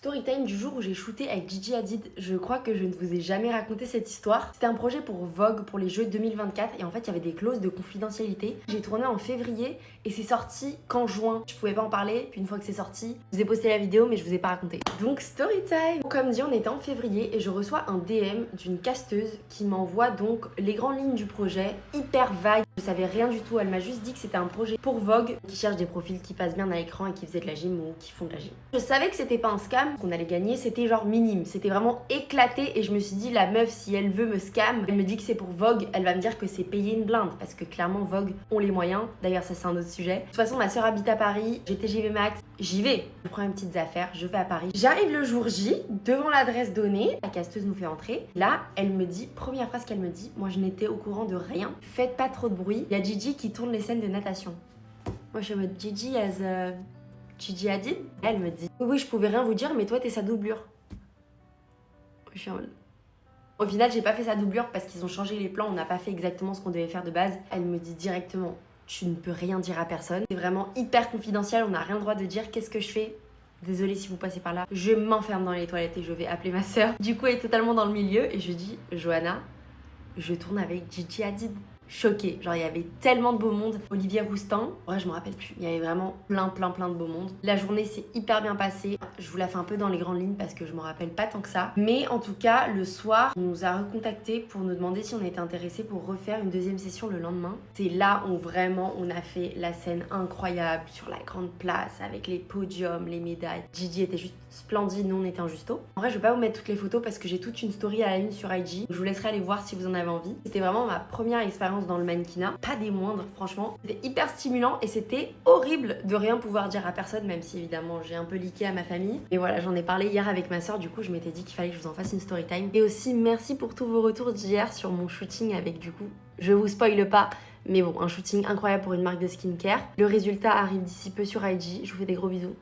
Storytime du jour où j'ai shooté avec Gigi Hadid. Je crois que je ne vous ai jamais raconté cette histoire. C'était un projet pour Vogue pour les Jeux 2024 et en fait il y avait des clauses de confidentialité. J'ai tourné en février et c'est sorti qu'en juin. Je pouvais pas en parler, puis une fois que c'est sorti, je vous ai posté la vidéo mais je vous ai pas raconté. Donc Storytime. Comme dit, on était en février et je reçois un DM d'une casteuse qui m'envoie donc les grandes lignes du projet, hyper vague. Je savais rien du tout, elle m'a juste dit que c'était un projet pour Vogue qui cherche des profils qui passent bien à l'écran et qui faisaient de la gym ou qui font de la gym. Je savais que c'était pas un scam, qu'on allait gagner, c'était genre minime, c'était vraiment éclaté et je me suis dit la meuf si elle veut me scam, elle me dit que c'est pour Vogue, elle va me dire que c'est payer une blinde parce que clairement Vogue ont les moyens, d'ailleurs ça c'est un autre sujet. De toute façon ma soeur habite à Paris, j'ai TGV Max, j'y vais, je prends mes petites affaires, je vais à Paris. J'arrive le jour J, devant l'adresse donnée, la casteuse nous fait entrer, là elle me dit, première phrase qu'elle me dit, moi je n'étais au courant de rien, faites pas trop de bruit, il y a Gigi qui tourne les scènes de natation. Moi je suis en mode Gigi Gigi Hadid. Elle me dit oui je pouvais rien vous dire mais toi t'es sa doublure. Je suis en mode... Au final j'ai pas fait sa doublure parce qu'ils ont changé les plans, on n'a pas fait exactement ce qu'on devait faire de base. Elle me dit directement tu ne peux rien dire à personne. C'est vraiment hyper confidentiel, on n'a rien le droit de dire. Qu'est-ce que je fais? Désolée si vous passez par là. Je m'enferme dans les toilettes et je vais appeler ma soeur. Du coup elle est totalement dans le milieu et je dis Johanna, je tourne avec Gigi Hadid. Choquée, genre il y avait tellement de beau monde. Olivier Roustin, en vrai je me rappelle plus, il y avait vraiment plein de beau monde. La journée s'est hyper bien passée, je vous la fais un peu dans les grandes lignes parce que je me rappelle pas tant que ça. Mais en tout cas, le soir, on nous a recontacté pour nous demander si on était intéressé pour refaire une deuxième session le lendemain. C'est là où vraiment on a fait la scène incroyable sur la grande place avec les podiums, les médailles. Gigi était juste splendide, nous on était en justo. En vrai je vais pas vous mettre toutes les photos parce que j'ai toute une story à la une sur IG. Je vous laisserai aller voir si vous en avez envie. C'était vraiment ma première expérience dans le mannequinat, pas des moindres franchement. C'était hyper stimulant et c'était horrible de rien pouvoir dire à personne, même si évidemment j'ai un peu leaké à ma famille. Mais voilà, j'en ai parlé hier avec ma soeur, du coup je m'étais dit qu'il fallait que je vous en fasse une story time. Et aussi merci pour tous vos retours d'hier sur mon shooting avec du coup, je vous spoile pas, mais bon, un shooting incroyable pour une marque de skincare. Le résultat arrive d'ici peu sur IG, je vous fais des gros bisous.